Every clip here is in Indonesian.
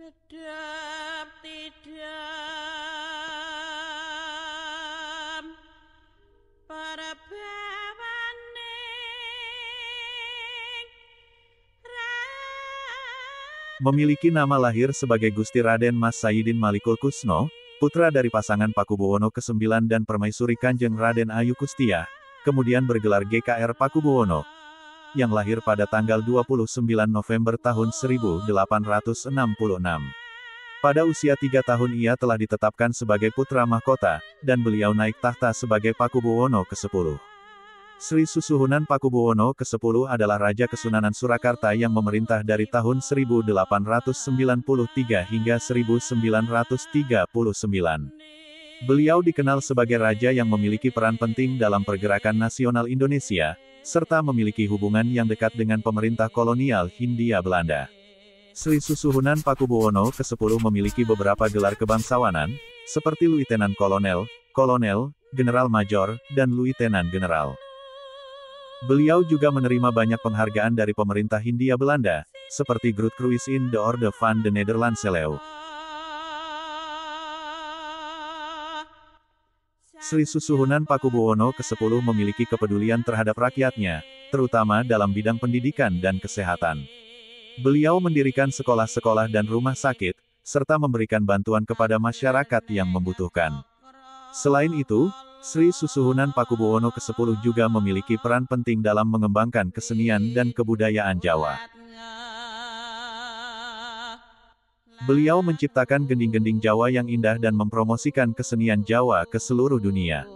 Sedap tidak para Memiliki nama lahir sebagai Gusti Raden Mas Sayyidin Malikul Kusno, putra dari pasangan Pakubuwono ke-9 dan Permaisuri Kanjeng Raden Ayu Kustiah, kemudian bergelar GKR Pakubuwono, yang lahir pada tanggal 29 November tahun 1866. Pada usia 3 tahun ia telah ditetapkan sebagai putra mahkota, dan beliau naik tahta sebagai Pakubuwono ke-10. Sri Susuhunan Pakubuwono ke-10 adalah Raja Kesunanan Surakarta yang memerintah dari tahun 1893 hingga 1939. Beliau dikenal sebagai raja yang memiliki peran penting dalam pergerakan nasional Indonesia, serta memiliki hubungan yang dekat dengan pemerintah kolonial Hindia Belanda. Sri Susuhunan Pakubuwono ke-10 memiliki beberapa gelar kebangsawanan, seperti Luitenan Kolonel, Kolonel, General Major, dan Luitenan General. Beliau juga menerima banyak penghargaan dari pemerintah Hindia Belanda, seperti Groot Cruise in de Orde van de Nederlandse Leeuw. Sri Susuhunan Pakubuwono ke-10 memiliki kepedulian terhadap rakyatnya, terutama dalam bidang pendidikan dan kesehatan. Beliau mendirikan sekolah-sekolah dan rumah sakit, serta memberikan bantuan kepada masyarakat yang membutuhkan. Selain itu, Sri Susuhunan Pakubuwono ke-10 juga memiliki peran penting dalam mengembangkan kesenian dan kebudayaan Jawa. Beliau menciptakan gending-gending Jawa yang indah dan mempromosikan kesenian Jawa ke seluruh dunia.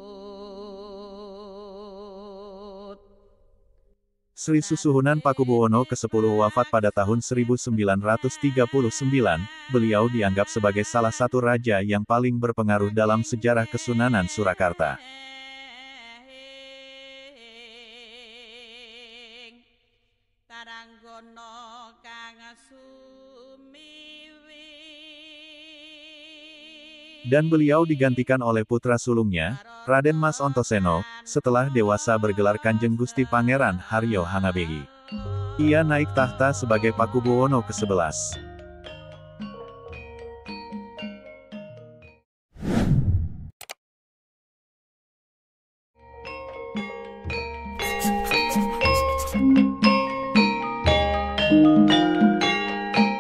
Sri Susuhunan Pakubuwono ke-10 wafat pada tahun 1939, beliau dianggap sebagai salah satu raja yang paling berpengaruh dalam sejarah Kesunanan Surakarta. Dan beliau digantikan oleh putra sulungnya, Raden Mas Ontoseno, setelah dewasa bergelar Kanjeng Gusti Pangeran Haryo Hangabehi. Ia naik tahta sebagai Pakubuwono ke-11.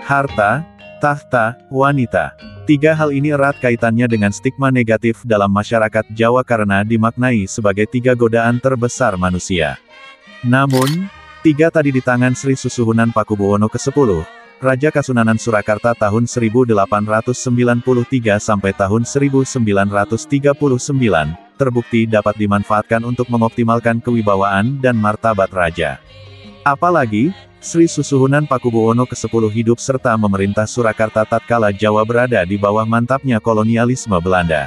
Harta, tahta, wanita. Tiga hal ini erat kaitannya dengan stigma negatif dalam masyarakat Jawa karena dimaknai sebagai tiga godaan terbesar manusia. Namun, tiga tadi di tangan Sri Susuhunan Pakubuwono ke-10, Raja Kasunanan Surakarta tahun 1893 sampai tahun 1939, terbukti dapat dimanfaatkan untuk mengoptimalkan kewibawaan dan martabat raja. Apalagi, Sri Susuhunan Pakubuwono ke-10 hidup serta memerintah Surakarta tatkala Jawa berada di bawah mantapnya kolonialisme Belanda.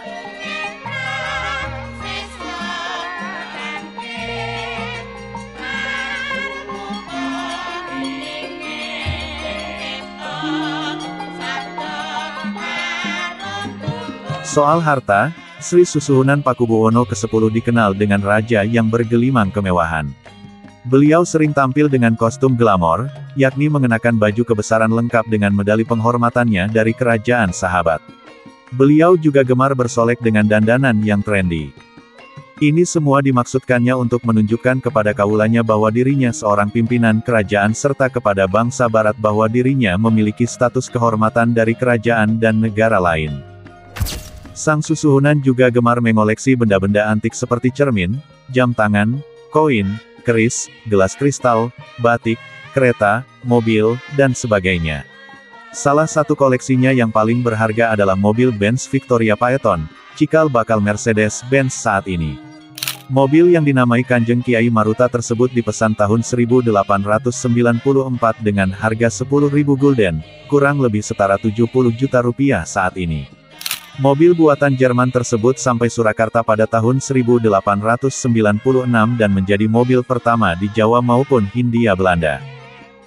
Soal harta, Sri Susuhunan Pakubuwono ke-10 dikenal dengan raja yang bergelimang kemewahan. Beliau sering tampil dengan kostum glamor, yakni mengenakan baju kebesaran lengkap dengan medali penghormatannya dari kerajaan sahabat. Beliau juga gemar bersolek dengan dandanan yang trendy. Ini semua dimaksudkannya untuk menunjukkan kepada kaulanya bahwa dirinya seorang pimpinan kerajaan serta kepada bangsa barat bahwa dirinya memiliki status kehormatan dari kerajaan dan negara lain. Sang Susuhunan juga gemar mengoleksi benda-benda antik seperti cermin, jam tangan, koin, keris, gelas kristal, batik, kereta, mobil, dan sebagainya. Salah satu koleksinya yang paling berharga adalah mobil Benz Victoria Phaeton, cikal bakal Mercedes-Benz saat ini. Mobil yang dinamai Kanjeng Kiai Maruta tersebut dipesan tahun 1894 dengan harga 10.000 gulden, kurang lebih setara 70 juta rupiah saat ini. Mobil buatan Jerman tersebut sampai Surakarta pada tahun 1896 dan menjadi mobil pertama di Jawa maupun Hindia Belanda.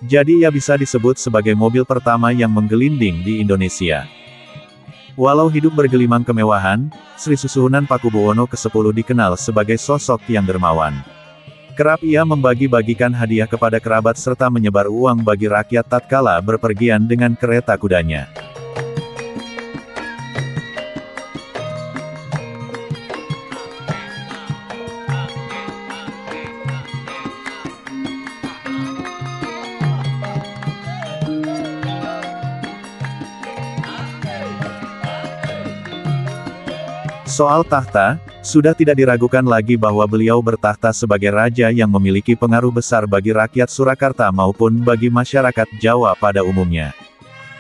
Jadi ia bisa disebut sebagai mobil pertama yang menggelinding di Indonesia. Walau hidup bergelimang kemewahan, Sri Susuhunan Pakubuwono ke-10 dikenal sebagai sosok yang dermawan. Kerap ia membagi-bagikan hadiah kepada kerabat serta menyebar uang bagi rakyat tatkala berpergian dengan kereta kudanya. Soal tahta, sudah tidak diragukan lagi bahwa beliau bertahta sebagai raja yang memiliki pengaruh besar bagi rakyat Surakarta maupun bagi masyarakat Jawa pada umumnya.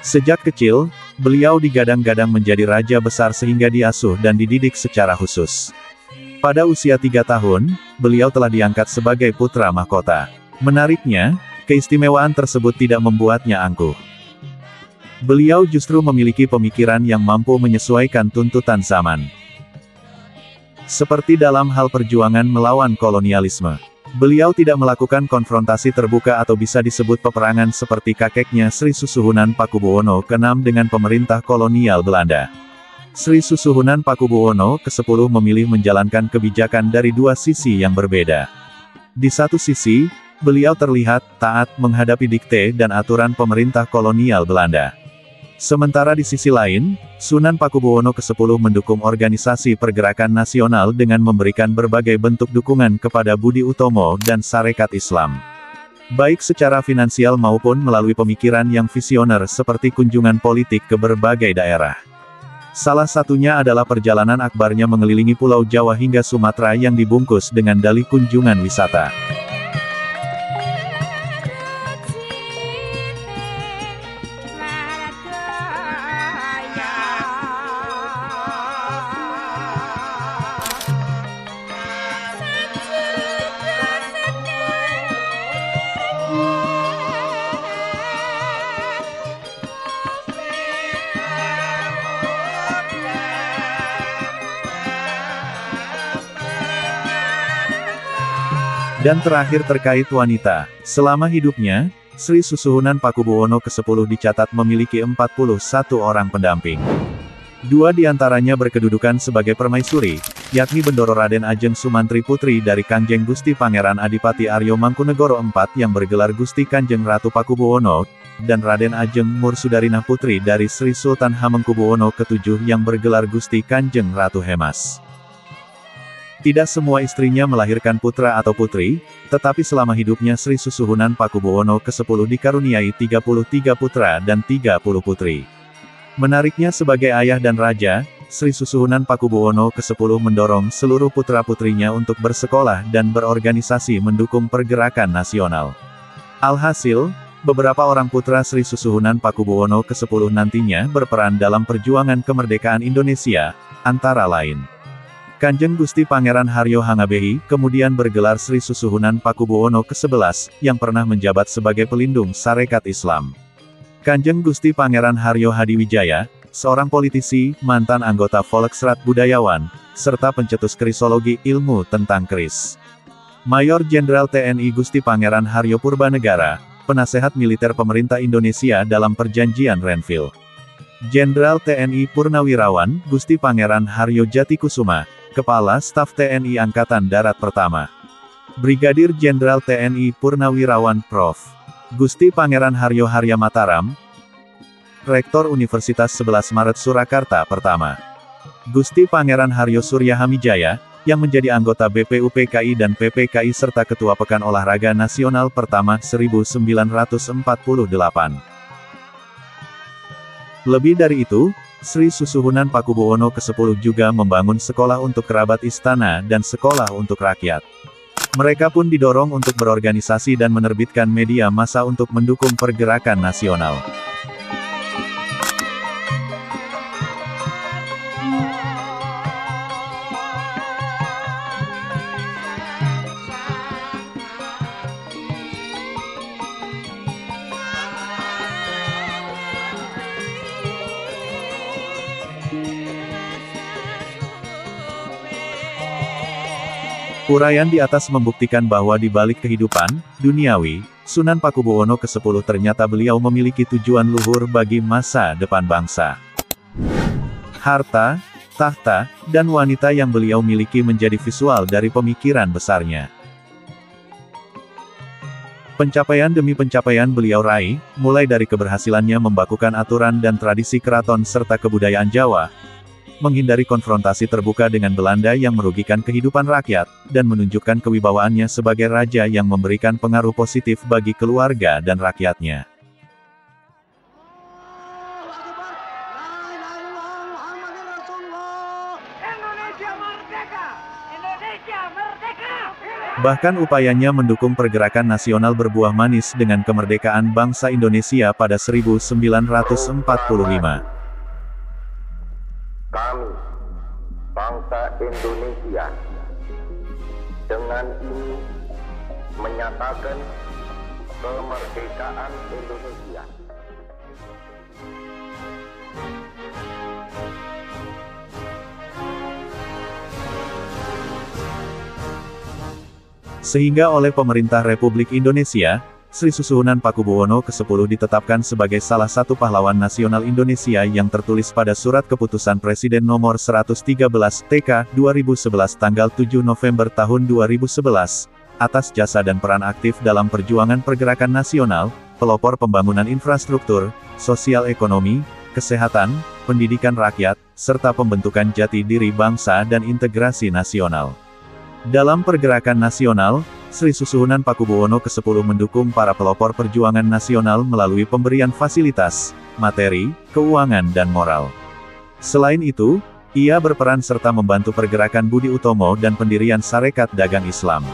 Sejak kecil, beliau digadang-gadang menjadi raja besar sehingga diasuh dan dididik secara khusus. Pada usia 3 tahun, beliau telah diangkat sebagai putra mahkota. Menariknya, keistimewaan tersebut tidak membuatnya angkuh. Beliau justru memiliki pemikiran yang mampu menyesuaikan tuntutan zaman. Seperti dalam hal perjuangan melawan kolonialisme. Beliau tidak melakukan konfrontasi terbuka atau bisa disebut peperangan seperti kakeknya Sri Susuhunan Pakubuwono ke-6 dengan pemerintah kolonial Belanda. Sri Susuhunan Pakubuwono ke-10 memilih menjalankan kebijakan dari dua sisi yang berbeda. Di satu sisi, beliau terlihat taat menghadapi dikte dan aturan pemerintah kolonial Belanda. Sementara di sisi lain, Sunan Pakubuwono ke-10 mendukung organisasi pergerakan nasional dengan memberikan berbagai bentuk dukungan kepada Budi Utomo dan Sarekat Islam. Baik secara finansial maupun melalui pemikiran yang visioner seperti kunjungan politik ke berbagai daerah. Salah satunya adalah perjalanan akbarnya mengelilingi Pulau Jawa hingga Sumatera yang dibungkus dengan dalih kunjungan wisata. Dan terakhir terkait wanita, selama hidupnya, Sri Susuhunan Pakubuwono ke-10 dicatat memiliki 41 orang pendamping. 2 diantaranya berkedudukan sebagai permaisuri, yakni Bendoro Raden Ajeng Sumantri Putri dari Kanjeng Gusti Pangeran Adipati Aryo Mangkunegoro IV yang bergelar Gusti Kanjeng Ratu Pakubuwono, dan Raden Ajeng Mursudarinah Putri dari Sri Sultan Hamengkubuwono ke-7 yang bergelar Gusti Kanjeng Ratu Hemas. Tidak semua istrinya melahirkan putra atau putri, tetapi selama hidupnya Sri Susuhunan Pakubuwono ke-10 dikaruniai 33 putra dan 30 putri. Menariknya sebagai ayah dan raja, Sri Susuhunan Pakubuwono ke-10 mendorong seluruh putra-putrinya untuk bersekolah dan berorganisasi mendukung pergerakan nasional. Alhasil, beberapa orang putra Sri Susuhunan Pakubuwono ke-10 nantinya berperan dalam perjuangan kemerdekaan Indonesia, antara lain Kanjeng Gusti Pangeran Haryo Hangabehi, kemudian bergelar Sri Susuhunan Pakubuwono ke-11, yang pernah menjabat sebagai pelindung Sarekat Islam. Kanjeng Gusti Pangeran Haryo Hadiwijaya, seorang politisi, mantan anggota Volksrat Budayawan, serta pencetus krisologi ilmu tentang keris. Mayor Jenderal TNI Gusti Pangeran Haryo Purbanegara, penasehat militer pemerintah Indonesia dalam Perjanjian Renville. Jenderal TNI Purnawirawan, Gusti Pangeran Haryo Jatikusuma, Kepala Staf TNI Angkatan Darat Pertama. Brigadir Jenderal TNI Purnawirawan Prof. Gusti Pangeran Haryo Harya Mataram, Rektor Universitas 11 Maret Surakarta Pertama. Gusti Pangeran Haryo Surya Hamijaya, yang menjadi anggota BPUPKI dan PPKI serta Ketua Pekan Olahraga Nasional Pertama 1948. Lebih dari itu, Sri Susuhunan Pakubuwono ke-10 juga membangun sekolah untuk kerabat istana dan sekolah untuk rakyat. Mereka pun didorong untuk berorganisasi dan menerbitkan media massa untuk mendukung pergerakan nasional. Uraian di atas membuktikan bahwa di balik kehidupan duniawi, Sunan Pakubuwono ke-10 ternyata beliau memiliki tujuan luhur bagi masa depan bangsa. Harta, tahta, dan wanita yang beliau miliki menjadi visual dari pemikiran besarnya. Pencapaian demi pencapaian beliau raih, mulai dari keberhasilannya membakukan aturan dan tradisi keraton serta kebudayaan Jawa, menghindari konfrontasi terbuka dengan Belanda yang merugikan kehidupan rakyat, dan menunjukkan kewibawaannya sebagai raja yang memberikan pengaruh positif bagi keluarga dan rakyatnya. Indonesia merdeka! Indonesia merdeka! Bahkan upayanya mendukung pergerakan nasional berbuah manis dengan kemerdekaan bangsa Indonesia pada 1945. Kami, bangsa Indonesia, dengan ini menyatakan kemerdekaan Indonesia. Sehingga oleh pemerintah Republik Indonesia, Sri Susuhunan Pakubuwono ke-10 ditetapkan sebagai salah satu pahlawan nasional Indonesia yang tertulis pada Surat Keputusan Presiden Nomor 113 TK 2011 tanggal 7 November tahun 2011, atas jasa dan peran aktif dalam perjuangan pergerakan nasional, pelopor pembangunan infrastruktur, sosial ekonomi, kesehatan, pendidikan rakyat, serta pembentukan jati diri bangsa dan integrasi nasional. Dalam pergerakan nasional, Sri Susuhunan Pakubuwono ke-10 mendukung para pelopor perjuangan nasional melalui pemberian fasilitas, materi, keuangan dan moral. Selain itu, ia berperan serta membantu pergerakan Budi Utomo dan pendirian Sarekat Dagang Islam.